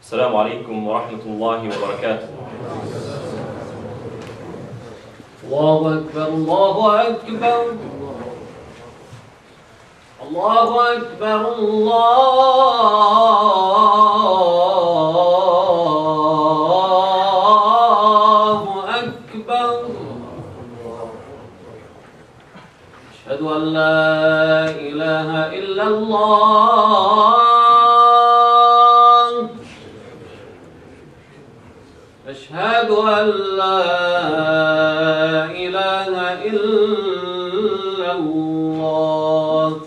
السلام عليكم ورحمة الله وبركاته. الله أكبر الله أكبر الله أكبر الله أكبر. أشهد أن لا إله إلا الله. أشهد أن لا إله إلا الله.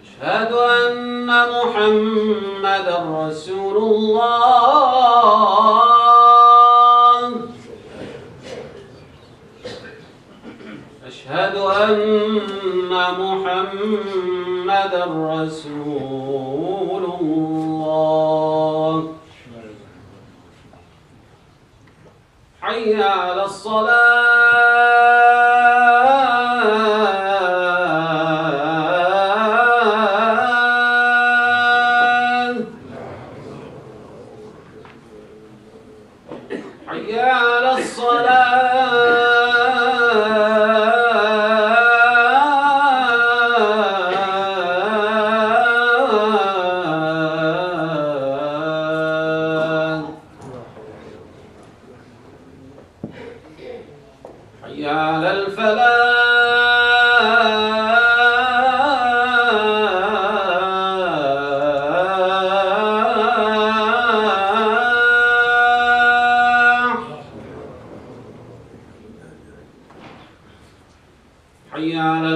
أشهد أن محمدا رسول الله. أشهد أن محمدا رسول الله. حي على الصلاة. حي على حي على الفلاح. حي على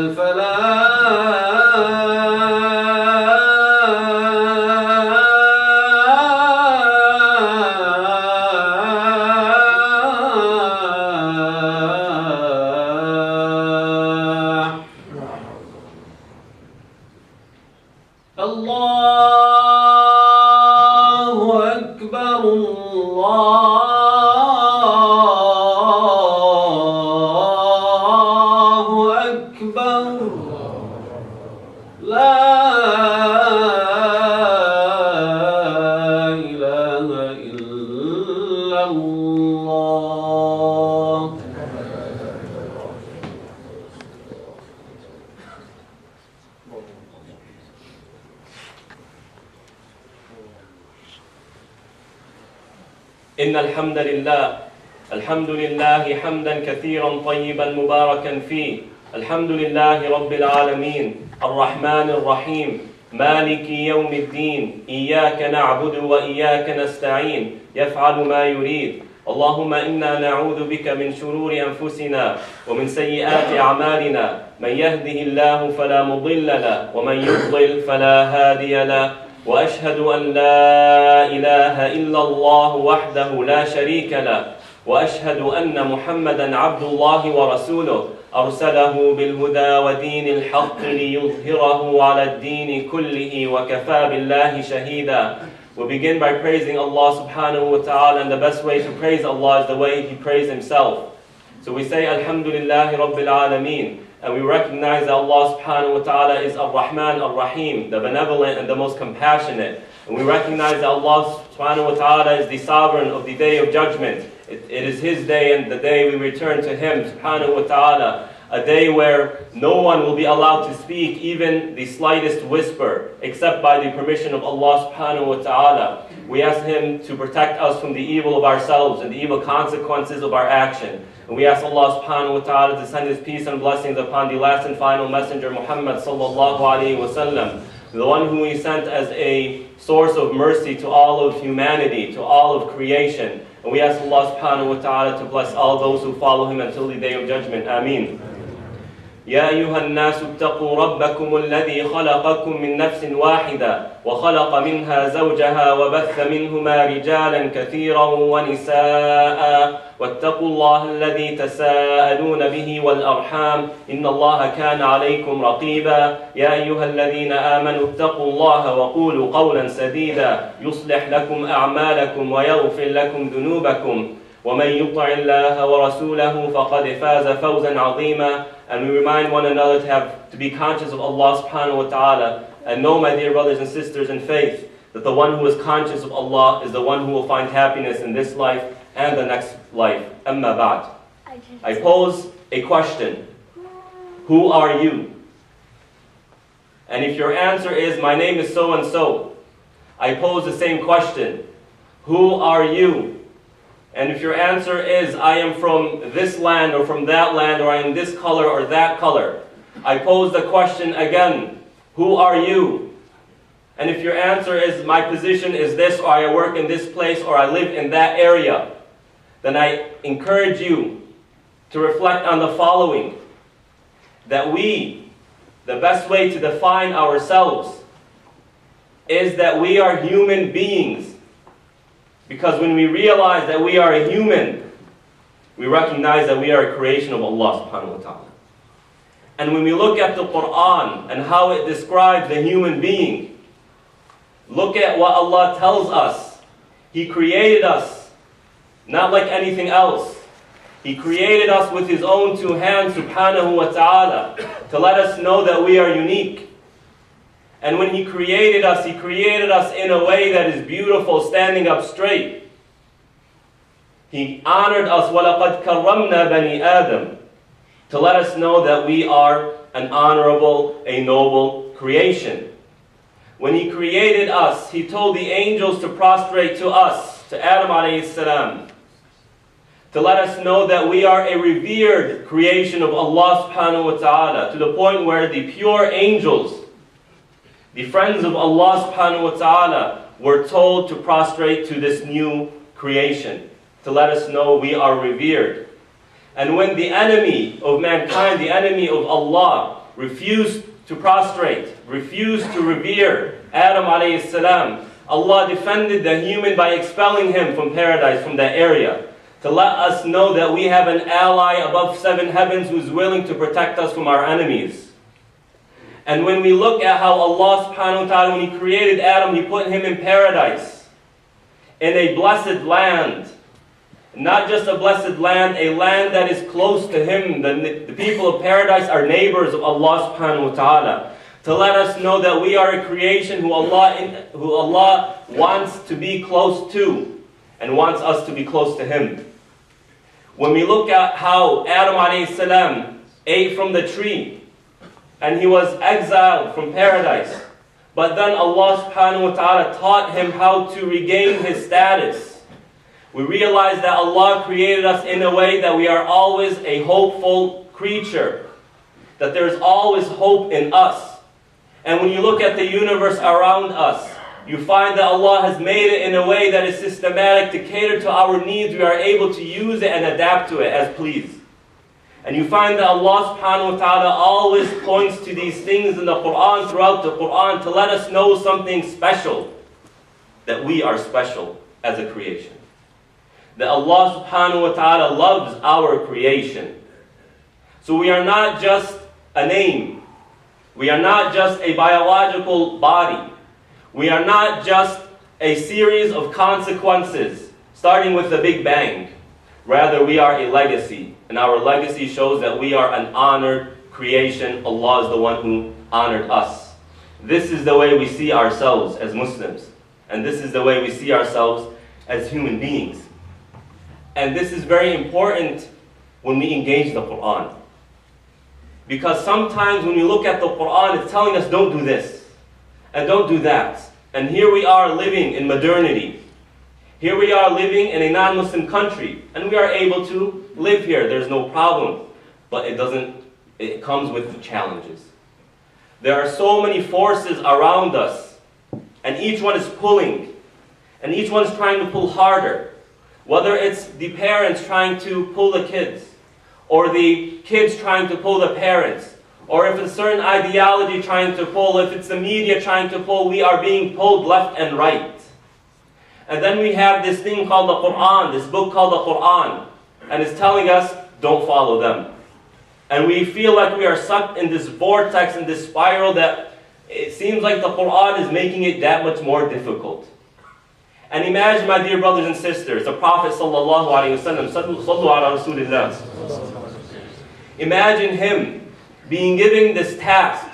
الله أكبر الله أكبر. لا إله إلا الله. إن الحمد لله حمدا كثيرا طيبا مباركا فيه. الحمد لله رب العالمين الرحمن الرحيم مالك يوم الدين. إياك نعبد وإياك نستعين يفعل ما يريد. اللهم إنا نعوذ بك من شرور أنفسنا ومن سيئات أعمالنا. من يهده الله فلا مضل له ومن يضلل فلا هادي له. وأشهد أن لا إله إلا الله وحده لا شريك له. وأشهد أن محمدا عبد الله ورسوله أرسله بالهدى ودين الحق ليظهره على الدين كله وكفى بالله شهيدا. We begin by praising Allah subhanahu wa ta'ala, and the best way to praise Allah is the way He praised Himself. So we say Alhamdulillahi Rabbil Alameen, and we recognize that Allah subhanahu wa ta'ala is Ar-Rahman Ar-Rahim, the benevolent and the most compassionate. And we recognize that Allah subhanahu wa ta'ala is the sovereign of the day of judgment. It is His day and the day we return to Him subhanahu wa ta'ala. A day where no one will be allowed to speak even the slightest whisper except by the permission of Allah subhanahu wa ta'ala. We ask Him to protect us from the evil of ourselves and the evil consequences of our action. And we ask Allah subhanahu wa ta'ala to send His peace and blessings upon the last and final messenger Muhammad sallallahu alayhi wa sallam, the one whom He sent as a source of mercy to all of humanity, to all of creation. And we ask Allah subhanahu wa ta'ala to bless all those who follow Him until the day of judgment. Ameen. يا أيها الناس اتقوا ربكم الذي خلقكم من نفس واحدة وخلق منها زوجها وبث منهما رجالا كثيرا ونساء واتقوا الله الذي تساءلون به والأرحام إن الله كان عليكم رقيبا. يا أيها الذين آمنوا اتقوا الله وقولوا قولا سديدا يصلح لكم أعمالكم ويغفر لكم ذنوبكم ومن يطع الله ورسوله فقد فاز فوزا عظيما. and we remind one another to be conscious of Allah subhanahu wa ta'ala, and know, my dear brothers and sisters in faith, that the one who is conscious of Allah is the one who will find happiness in this life and the next life. Amma ba'd. I pose a question. Who are you? And if your answer is, my name is so and so, I pose the same question. Who are you? And if your answer is, I am from this land or from that land, or I am this color or that color, I pose the question again. Who are you? And if your answer is, my position is this, or I work in this place, or I live in that area, then I encourage you to reflect on the following. That the best way to define ourselves is that we are human beings. Because when we realize that we are a human, we recognize that we are a creation of Allah subhanahu wa ta'ala. And when we look at the Quran and how it describes the human being, look at what Allah tells us. He created us not like anything else. He created us with His own two hands, subhanahu wa ta'ala, to let us know that we are unique. And when He created us in a way that is beautiful, standing up straight. He honored us, وَلَقَدْ كَرَّمْنَا بَنِي آدَمَ, to let us know that we are an honorable, a noble creation. When He created us, He told the angels to prostrate to us, to Adam alayhi salam, to let us know that we are a revered creation of Allah subhanahu wa ta'ala, to the point where the pure angels, the friends of Allah subhanahu wa ta'ala, were told to prostrate to this new creation, to let us know we are revered. And when the enemy of mankind, the enemy of Allah, refused to prostrate, refused to revere Adam alayhi salam, Allah defended the human by expelling him from paradise, from that area, to let us know that we have an ally above 7 heavens who is willing to protect us from our enemies. And when we look at how Allah subhanahu wa ta'ala, when He created Adam, He put him in paradise, in a blessed land. Not just a blessed land, a land that is close to Him. The people of paradise are neighbors of Allah subhanahu wa ta'ala. To let us know that we are a creation who Allah wants to be close to, and wants us to be close to Him. When we look at how Adam alayhi salam ate from the tree, and he was exiled from paradise, but then Allah subhanahu wa ta'ala taught him how to regain his status. We realize that Allah created us in a way that we are always a hopeful creature, that there is always hope in us. And when you look at the universe around us, you find that Allah has made it in a way that is systematic to cater to our needs. We are able to use it and adapt to it as pleased. And you find that Allah subhanahu wa ta'ala always points to these things in the Quran, throughout the Quran, to let us know something special. That we are special as a creation. That Allah subhanahu wa ta'ala loves our creation. So we are not just a name. We are not just a biological body. We are not just a series of consequences, starting with the Big Bang. Rather, we are a legacy. And our legacy shows that we are an honored creation. Allah is the one who honored us. This is the way we see ourselves as Muslims. And this is the way we see ourselves as human beings. And this is very important when we engage the Quran. Because sometimes when we look at the Quran, it's telling us don't do this. And don't do that. And here we are living in modernity. Here we are living in a non-Muslim country, and we are able to live here. There's no problem. But it comes with challenges. There are so many forces around us, and each one is pulling, and each one is trying to pull harder. Whether it's the parents trying to pull the kids, or the kids trying to pull the parents, or if it's a certain ideology trying to pull, if it's the media trying to pull, we are being pulled left and right. And then we have this thing called the Quran, this book called the Quran, and it's telling us, don't follow them. And we feel like we are sucked in this vortex, in this spiral that it seems like the Quran is making it that much more difficult. And imagine, my dear brothers and sisters, the Prophet sallallahu alaihi wasallam, sallu ala Rasulillah. Imagine him being given this task,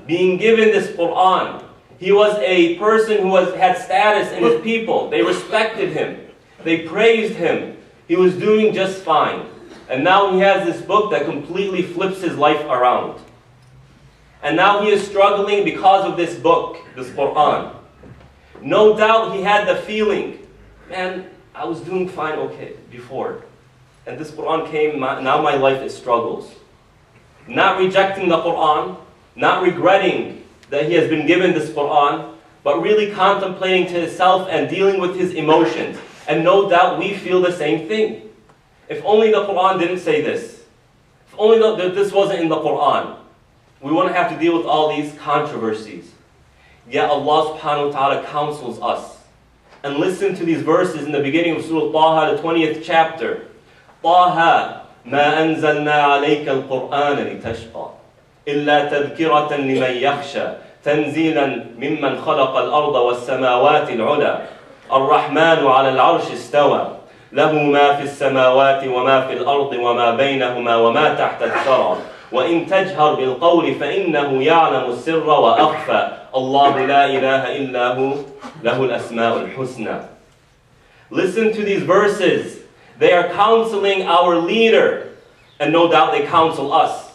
being given this Quran. He was a person who had status in his people. They respected him. They praised him. He was doing just fine. And now he has this book that completely flips his life around. And now he is struggling because of this book, this Quran. No doubt he had the feeling, man, I was doing fine before. And this Quran came, now my life is struggles. Not rejecting the Quran, not regretting that he has been given this Quran, but really contemplating to himself and dealing with his emotions. And no doubt we feel the same thing. If only the Quran didn't say this. If only this wasn't in the Quran. We wouldn't have to deal with all these controversies. Yet Allah subhanahu wa ta'ala counsels us. And listen to these verses in the beginning of Surah Taha, the 20th chapter. Taha, ما أنزلنا عليك القرآن لتشقى إلا تذكرة لمن يخشى تنزيلا ممن خلق الأرض والسماوات العلى الرحمن على العرش استوى له ما في السماوات وما في الأرض وما بينهما وما تحت الثرى وإن تجهر بالقول فإنه يعلم السر وأخفى الله لا إله إلا هو له الأسماء الحسنى. Listen to these verses. They are counseling our leader, and no doubt they counsel us.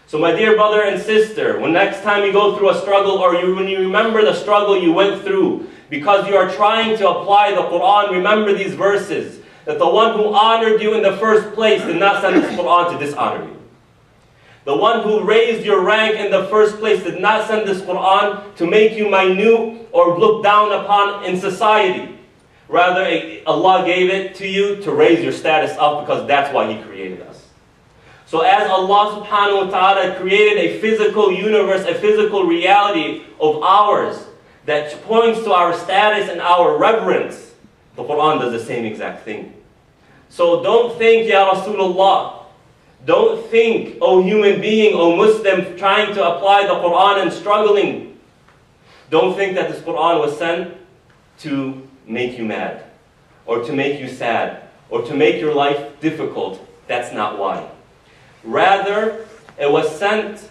So my dear brother and sister, when next time you go through a struggle, or when you remember the struggle you went through because you are trying to apply the Quran, remember these verses, that the one who honored you in the first place did not send this Quran to dishonor you. The one who raised your rank in the first place did not send this Quran to make you minute or looked down upon in society. Rather, Allah gave it to you to raise your status up, because that's why He created us. So as Allah subhanahu wa ta'ala created a physical universe, a physical reality of ours that points to our status and our reverence, the Quran does the same exact thing. So don't think, Ya Rasulullah, don't think, O human being, O Muslim, trying to apply the Quran and struggling. Don't think that this Quran was sent to make you mad, or to make you sad, or to make your life difficult. That's not why. Rather, it was sent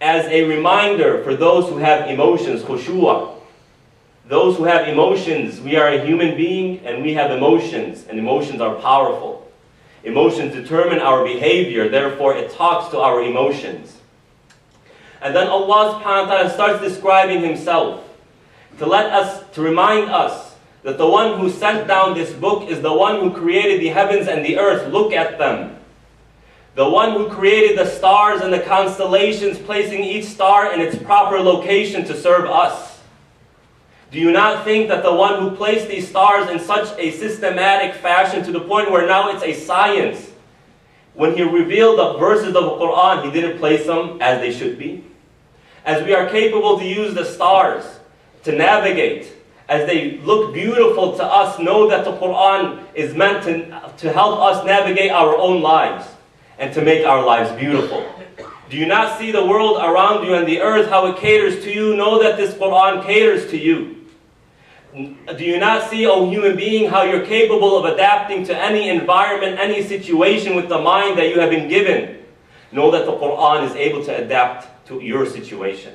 as a reminder for those who have emotions, khushu'ah. Those who have emotions, we are a human being and we have emotions, and emotions are powerful. Emotions determine our behavior, therefore it talks to our emotions. And then Allah subhanahu wa ta'ala starts describing Himself to remind us that the one who sent down this book is the one who created the heavens and the earth. Look at them. The one who created the stars and the constellations, placing each star in its proper location to serve us. Do you not think that the one who placed these stars in such a systematic fashion to the point where now it's a science, when He revealed the verses of the Quran, He didn't place them as they should be? As we are capable to use the stars to navigate, as they look beautiful to us, know that the Quran is meant to help us navigate our own lives and to make our lives beautiful. Do you not see the world around you and the earth, how it caters to you? Know that this Quran caters to you. Do you not see, O human being, how you're capable of adapting to any environment, any situation with the mind that you have been given? Know that the Quran is able to adapt to your situation.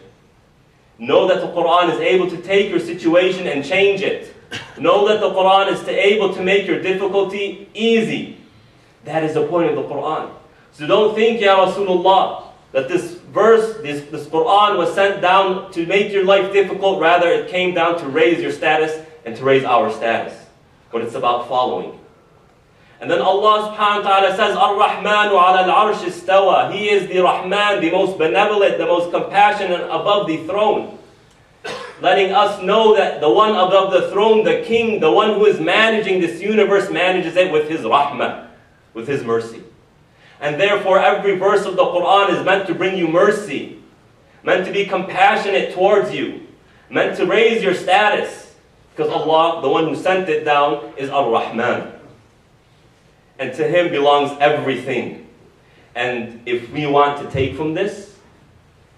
Know that the Quran is able to take your situation and change it. Know that the Quran is able to make your difficulty easy. That is the point of the Quran. So don't think, Ya Rasulullah, that this verse, this Quran was sent down to make your life difficult. Rather, it came down to raise your status and to raise our status. But it's about following. And then Allah subhanahu wa ta'ala says, Ar-Rahmanu ala al-arsh istawa. He is the Rahman, the most benevolent, the most compassionate above the throne. Letting us know that the one above the throne, the king, the one who is managing this universe, manages it with His Rahmah, with His mercy. And therefore every verse of the Quran is meant to bring you mercy, meant to be compassionate towards you, meant to raise your status. Because Allah, the one who sent it down, is Ar-Rahman. And to Him belongs everything. And if we want to take from this,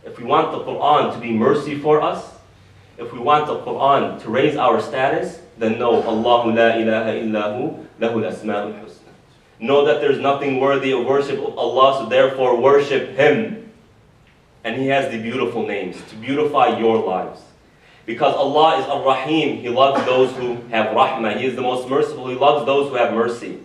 if we want the Quran to be mercy for us, if we want the Quran to raise our status, then know, Allahu la ilaha illahu lahu al-asma'ul husna. Know that there's nothing worthy of worship of Allah, so therefore worship Him. And He has the beautiful names to beautify your lives. Because Allah is Ar-Rahim, He loves those who have Rahmah. He is the most merciful, He loves those who have mercy.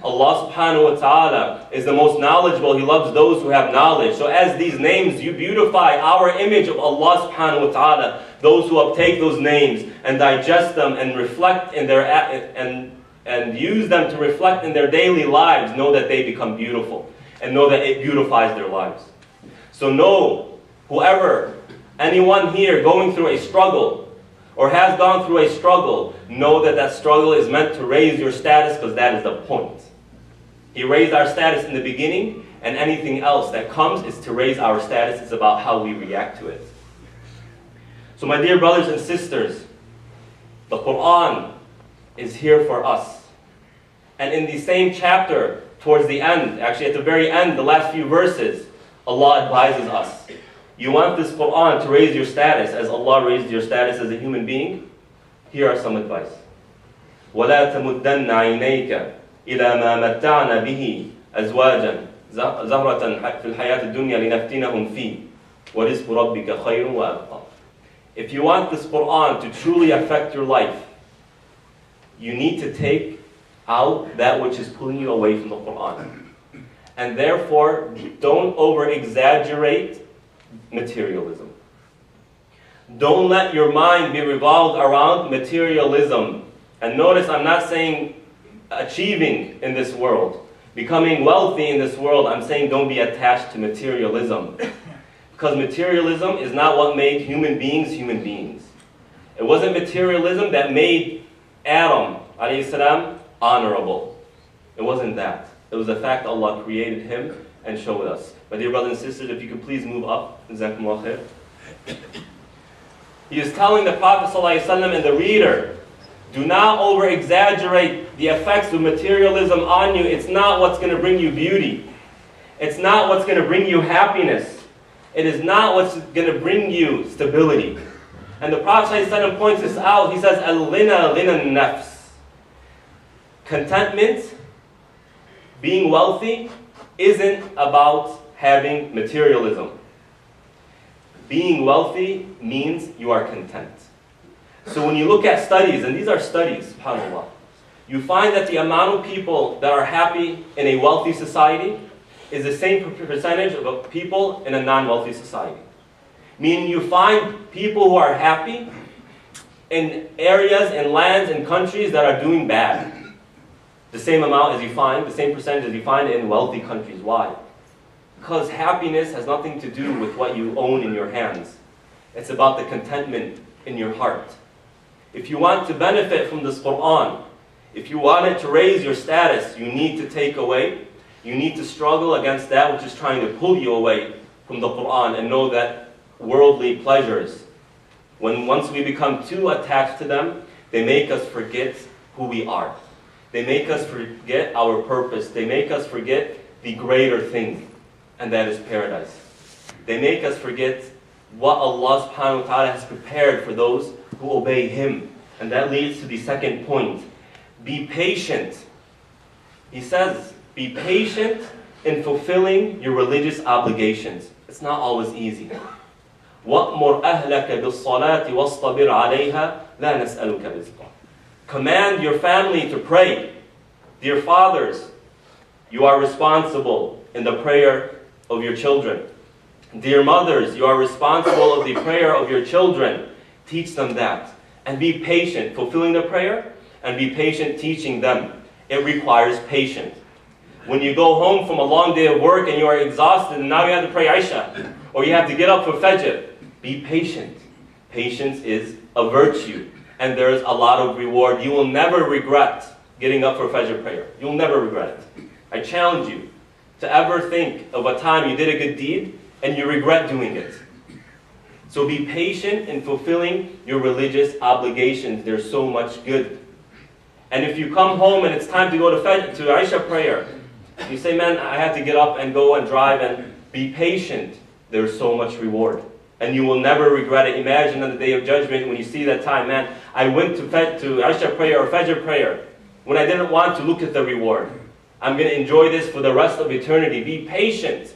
Allah subhanahu wa ta'ala is the most knowledgeable, He loves those who have knowledge. So as these names, you beautify our image of Allah subhanahu wa ta'ala. Those who uptake those names and digest them and reflect in their and use them to reflect in their daily lives, know that they become beautiful. And know that it beautifies their lives. So know, anyone here going through a struggle, or has gone through a struggle, know that that struggle is meant to raise your status, because that is the point. He raised our status in the beginning, and anything else that comes is to raise our status. It's about how we react to it. So my dear brothers and sisters, the Quran is here for us. And in the same chapter, towards the end, actually at the very end, the last few verses, Allah advises us. You want this Quran to raise your status as Allah raised your status as a human being? Here are some advice. وَلَا تَمُدَّنَّ عَيْنَيْكَ إِلَى مَا مَتَّعْنَا بِهِ أَزْوَاجًا زَهْرَةً فِي الْحَيَاةِ الدُّنْيَا لِنَفْتِنَهُمْ فِيهِ وَرِزْقُ رَبِّكَ خَيْرٌ وَأَبْقَى. If you want this Quran to truly affect your life, you need to take out that which is pulling you away from the Quran. And therefore, don't over-exaggerate materialism. Don't let your mind be revolved around materialism. And notice, I'm not saying achieving in this world, becoming wealthy in this world. I'm saying don't be attached to materialism. Because materialism is not what made human beings human beings. It wasn't materialism that made Adam alayhi salam honorable. It wasn't that. It was the fact that Allah created him and showed us. My dear brothers and sisters, if you could please move up. Jazakumullah khair. He is telling the Prophet ﷺ and the reader, do not over-exaggerate the effects of materialism on you. It's not what's going to bring you beauty. It's not what's going to bring you happiness. It is not what's going to bring you stability. And the Prophet ﷺ points this out. He says, Al-lina lina nafs. Contentment, being wealthy, isn't about having materialism. Being wealthy means you are content. So when you look at studies, and these are studies, subhanAllah, you find that the amount of people that are happy in a wealthy society is the same percentage of people in a non-wealthy society. Meaning you find people who are happy in areas and lands and countries that are doing bad. The same amount as you find, the same percentage as you find in wealthy countries. Why? Because happiness has nothing to do with what you own in your hands. It's about the contentment in your heart. If you want to benefit from this Quran, if you want it to raise your status, you need to take away, you need to struggle against that which is trying to pull you away from the Quran, and know that worldly pleasures, once we become too attached to them, they make us forget who we are. They make us forget our purpose. They make us forget the greater thing, and that is paradise. They make us forget what Allah subhanahu wa ta'ala has prepared for those who obey Him. And that leads to the second point. Be patient. He says, be patient in fulfilling your religious obligations. It's not always easy. وَأْمُرْ أَهْلَكَ بِالصَّلَاةِ وَاصْطَبِرْ عَلَيْهَا لَا نَسْأَلُكَ رِزْقًا. Command your family to pray. Dear fathers, you are responsible in the prayer of your children. Dear mothers, you are responsible of the prayer of your children. Teach them that. And be patient fulfilling the prayer, and be patient teaching them. It requires patience. When you go home from a long day of work and you are exhausted and now you have to pray Isha, or you have to get up for Fajr, be patient. Patience is a virtue, and there is a lot of reward. You will never regret getting up for Fajr prayer. You'll never regret it. I challenge you to ever think of a time you did a good deed and you regret doing it. So be patient in fulfilling your religious obligations. There's so much good. And if you come home and it's time to go to Isha prayer, you say, man, I have to get up and go and drive, and be patient. There's so much reward. And you will never regret it. Imagine on the Day of Judgment when you see that time, man, I went to Isha prayer or Fajr prayer when I didn't want to look at the reward. I'm going to enjoy this for the rest of eternity. Be patient.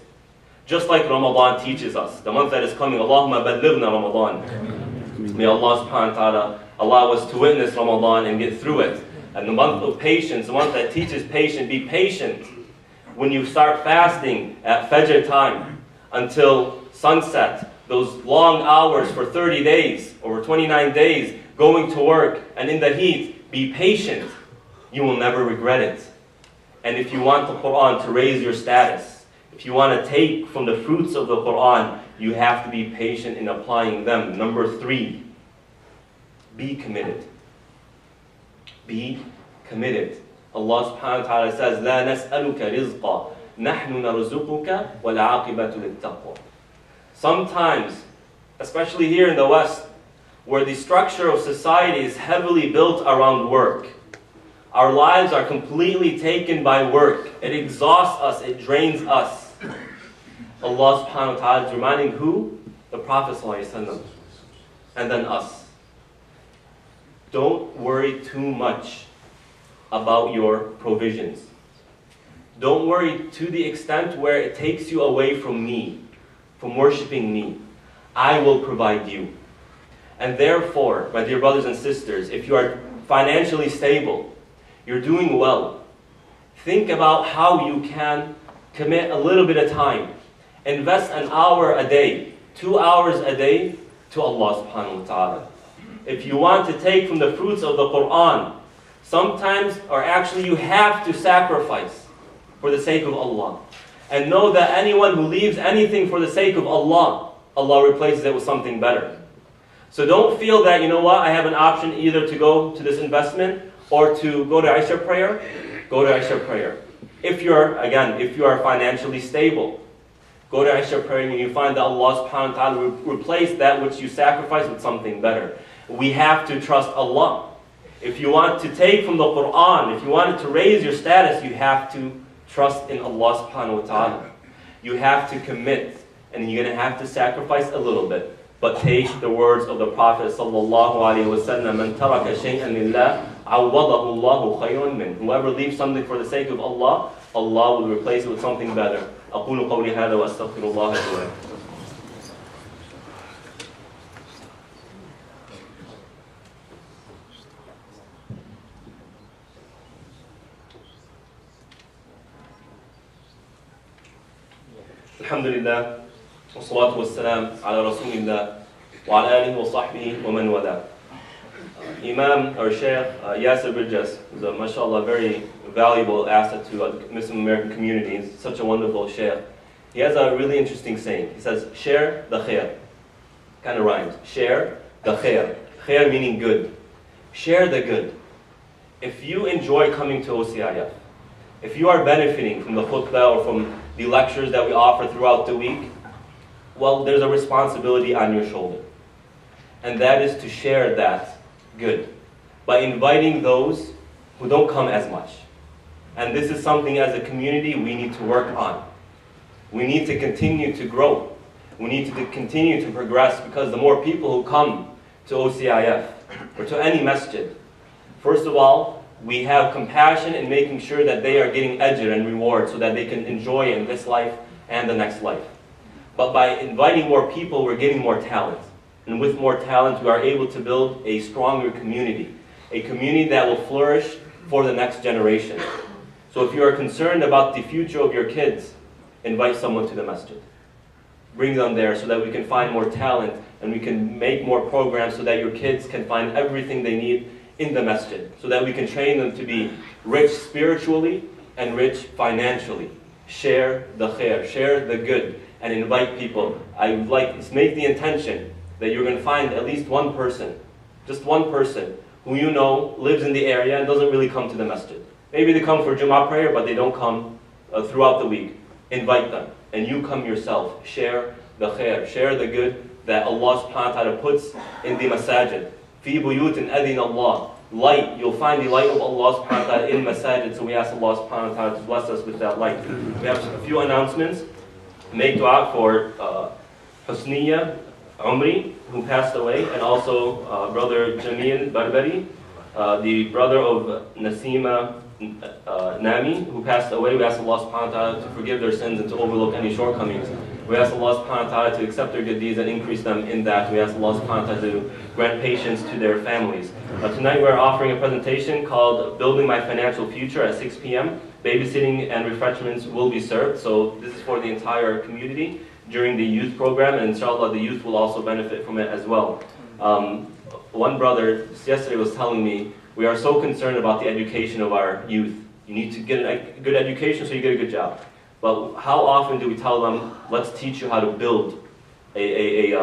Just like Ramadan teaches us. The month that is coming, Allahumma ballighna Ramadan. May Allah subhanahu wa ta'ala allow us to witness Ramadan and get through it. And the month of patience, the month that teaches patience, be patient. When you start fasting at Fajr time until sunset, those long hours for 30 days or 29 days, going to work and in the heat, be patient. You will never regret it. And if you want the Quran to raise your status, if you want to take from the fruits of the Quran, you have to be patient in applying them. Number 3, be committed. Be committed. Allah subhanahu wa ta'ala says, لا نسألك رزقا نحن نرزقك والعاقبة للتقوى. Sometimes, especially here in the West, where the structure of society is heavily built around work, our lives are completely taken by work. It exhausts us, it drains us. Allah subhanahu wa ta'ala is reminding who? The Prophet sallallahu alaihi wasallam, and then us. Don't worry too much about your provisions. Don't worry to the extent where it takes you away from me, from worshiping me. I will provide you. And therefore, my dear brothers and sisters, if you are financially stable, you're doing well, think about how you can commit a little bit of time. Invest an hour a day, 2 hours a day to Allah subhanahu wa ta'ala. If you want to take from the fruits of the Quran, sometimes, or actually you have to sacrifice for the sake of Allah. And know that anyone who leaves anything for the sake of Allah, Allah replaces it with something better. So don't feel that, you know what, I have an option either to go to this investment or to go to Isha prayer. Go to Isha prayer. If you're, again, if you are financially stable, go to Isha prayer and you find that Allah subhanahu wa ta'ala will replace that which you sacrifice with something better. We have to trust Allah. If you want to take from the Quran, if you want to raise your status, you have to trust in Allah subhanahu wa ta'ala. You have to commit, and you're going to have to sacrifice a little bit. But take the words of the Prophet sallallahu alaihi wasallam, "Man taraka shay'an lillah, awadahu Allahu khayran min." Whoever leaves something for the sake of Allah, Allah will replace it with something better. أقول قولي هذا وأستغفر الله لي ولكم. الحمد لله والصلاة والسلام على رسول الله وعلى آله وصحبه ومن والاه. Imam or Sheikh Yasser Bridges is a mashallah very valuable asset to Muslim American communities. Such a wonderful Sheikh. He has a really interesting saying. He says, share the khair. Kind of rhymes. Share the khair. Khair meaning good. Share the good. If you enjoy coming to OCIF, if you are benefiting from the khutbah or from the lectures that we offer throughout the week, well, there's a responsibility on your shoulder. And that is to share that good by inviting those who don't come as much. And this is something as a community we need to work on. We need to continue to grow. We need to continue to progress, because the more people who come to OCIF or to any masjid, first of all, we have compassion in making sure that they are getting ajr and reward so that they can enjoy in this life and the next life. But by inviting more people, we're getting more talent. And with more talent, we are able to build a stronger community. A community that will flourish for the next generation. So if you are concerned about the future of your kids, invite someone to the masjid. Bring them there so that we can find more talent and we can make more programs so that your kids can find everything they need in the masjid. So that we can train them to be rich spiritually and rich financially. Share the khair, share the good, and invite people. I would like to make the intention that you're going to find at least one person, just one person, who you know lives in the area and doesn't really come to the masjid. Maybe they come for Jummah prayer, but they don't come throughout the week. Invite them, and you come yourself. Share the khair, share the good that Allah subhanahu wa ta'ala puts in the masajid. Fi buyutin adin Allah. Light, you'll find the light of Allah subhanahu wa ta'ala in masajid, so we ask Allah subhanahu wa ta'ala to bless us with that light. We have a few announcements. Make dua for Husniya Umri, who passed away, and also Brother Jamil Barbari, the brother of Nasima Nami, who passed away. We ask Allah subhanahu wa ta'ala to forgive their sins and to overlook any shortcomings. We ask Allah subhanahu wa ta'ala to accept their good deeds and increase them in that. We ask Allah subhanahu wa ta'ala to grant patience to their families. Tonight we're offering a presentation called Building My Financial Future at 6 p.m. Babysitting and refreshments will be served. So this is for the entire community during the youth program, and inshallah the youth will also benefit from it as well. One brother yesterday was telling me, we are so concerned about the education of our youth. You need to get a good education so you get a good job. But how often do we tell them, let's teach you how to build build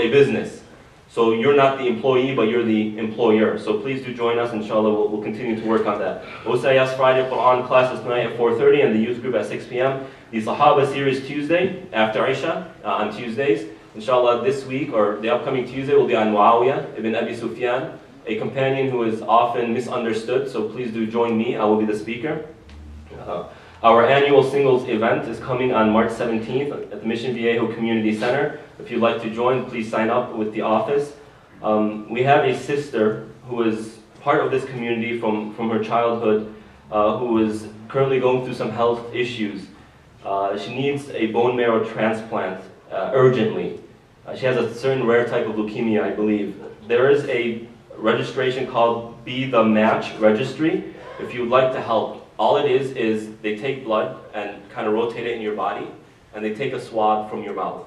a business? So you're not the employee, but you're the employer. So please do join us, inshallah. We'll continue to work on that. OCIF's Friday Quran class is tonight at 4:30 and the youth group at 6 p.m. The Sahaba series Tuesday, after Isha, on Tuesdays. Inshallah, this week, or the upcoming Tuesday, will be on Muawiyah ibn Abi Sufyan, a companion who is often misunderstood. So please do join me. I will be the speaker. Our annual singles event is coming on March 17th at the Mission Viejo Community Center. If you'd like to join, please sign up with the office. We have a sister who is part of this community from her childhood, who is currently going through some health issues. She needs a bone marrow transplant urgently. She has a certain rare type of leukemia, I believe. There is a registration called Be the Match Registry. If you would like to help, all it is they take blood and kind of rotate it in your body, and they take a swab from your mouth.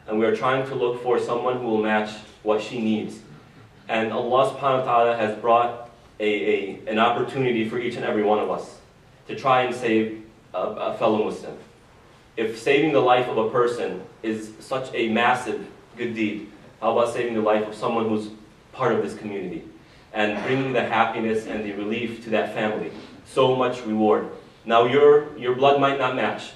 And we are trying to look for someone who will match what she needs. And Allah subhanahu wa ta'ala has brought an opportunity for each and every one of us to try and save a fellow Muslim. If saving the life of a person is such a massive good deed, how about saving the life of someone who's part of this community and bringing the happiness and the relief to that family? So much reward. Now your blood might not match,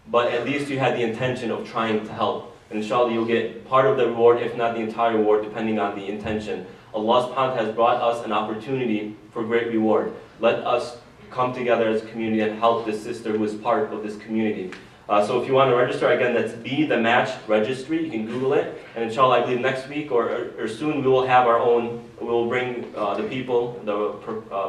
but at least you had the intention of trying to help. And inshallah you'll get part of the reward, if not the entire reward, depending on the intention. Allah subhanahu wa ta'ala has brought us an opportunity for great reward. Let us come together as a community and help this sister who is part of this community. So if you want to register, again, that's Be the Match Registry. You can Google it. And inshallah, I believe next week or soon we will have our own, we will bring the people, the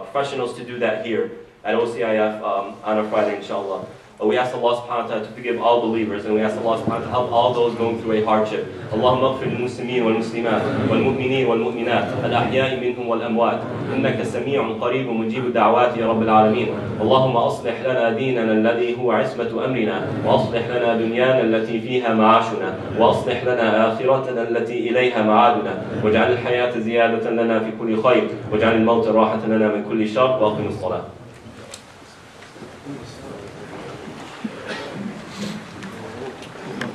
professionals to do that here at OCIF on a Friday, inshallah. We ask Allah subhanahu wa ta'ala to forgive all believers, and we ask Allah subhanahu wa ta'ala to help all those going through a hardship. Allahumma aghfir lil-muslimin wal-muslimat wal-mu'minin wal-mu'minat al-ahya'i minhum wal-amwat innaka sami'un qareebun mujibu da'awati ya rabbil alamin. Allahumma aslih lana dinana alladhi huwa 'ismatu amrina wa aslih lana dunyana allati fiha ma'ashuna wa aslih lana akhiratana allati ilayha ma'aduna waj'al al-hayata ziyadatan lana fi kulli khayr waj'al al-mawta rahatan lana min kulli shar wa aqim as-salah.